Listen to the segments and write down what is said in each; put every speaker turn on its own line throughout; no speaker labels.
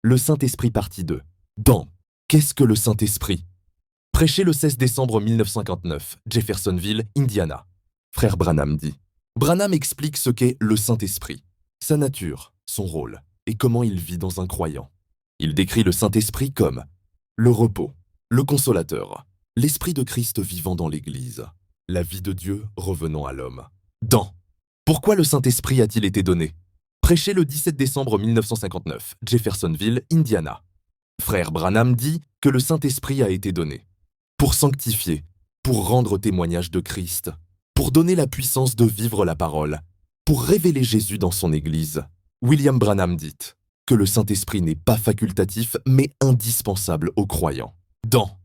Le Saint-Esprit partie 2. Dans Qu'est-ce que le Saint-Esprit? Prêché le 16 décembre 1959, Jeffersonville, Indiana. Frère Branham dit. Branham explique ce qu'est le Saint-Esprit, sa nature, son rôle et comment il vit dans un croyant. Il décrit le Saint-Esprit comme le repos, le consolateur, l'Esprit de Christ vivant dans l'Église, la vie de Dieu revenant à l'homme. Dans Pourquoi le Saint-Esprit a-t-il été donné? Prêché le 17 décembre 1959, Jeffersonville, Indiana. Frère Branham dit que le Saint-Esprit a été donné pour sanctifier, pour rendre témoignage de Christ, pour donner la puissance de vivre la parole, pour révéler Jésus dans son Église. William Branham dit que le Saint-Esprit n'est pas facultatif mais indispensable aux croyants. Dans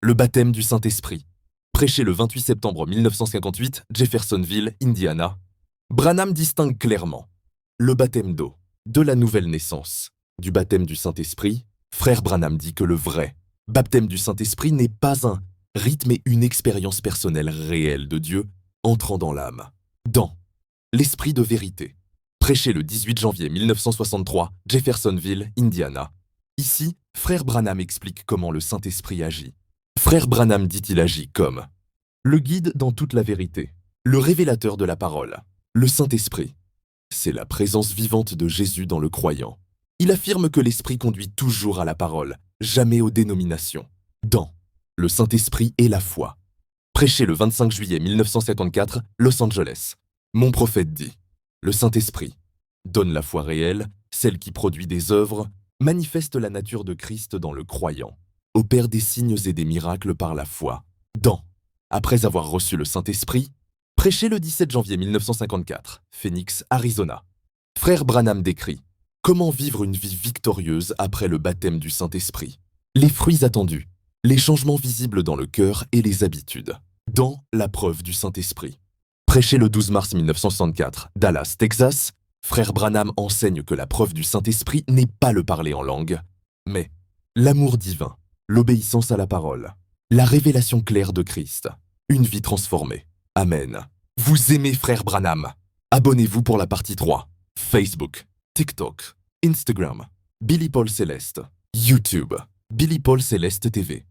le baptême du Saint-Esprit, prêché le 28 septembre 1958, Jeffersonville, Indiana, Branham distingue clairement le baptême d'eau, de la nouvelle naissance, du baptême du Saint-Esprit. Frère Branham dit que le vrai baptême du Saint-Esprit n'est pas un rite mais une expérience personnelle réelle de Dieu entrant dans l'âme. Dans l'Esprit de vérité, prêché le 18 janvier 1963, Jeffersonville, Indiana. Ici, Frère Branham explique comment le Saint-Esprit agit. Frère Branham dit qu'il agit comme le guide dans toute la vérité, le révélateur de la parole, le Saint-Esprit. C'est la présence vivante de Jésus dans le croyant. Il affirme que l'Esprit conduit toujours à la parole, jamais aux dénominations. Dans le Saint-Esprit et la foi. Prêché le 25 juillet 1954, Los Angeles. Mon prophète dit, le Saint-Esprit donne la foi réelle, celle qui produit des œuvres, manifeste la nature de Christ dans le croyant, opère des signes et des miracles par la foi. Dans Après avoir reçu le Saint-Esprit, prêché le 17 janvier 1954, Phoenix, Arizona. Frère Branham décrit comment vivre une vie victorieuse après le baptême du Saint-Esprit, les fruits attendus, les changements visibles dans le cœur et les habitudes. Dans la preuve du Saint-Esprit. Prêché le 12 mars 1964, Dallas, Texas, Frère Branham enseigne que la preuve du Saint-Esprit n'est pas le parler en langue, mais l'amour divin, l'obéissance à la parole, la révélation claire de Christ, une vie transformée. Amen. Vous aimez Frère Branham? Abonnez-vous pour la partie 3. Facebook, TikTok, Instagram, Billy Paul Céleste, YouTube, Billy Paul Céleste TV.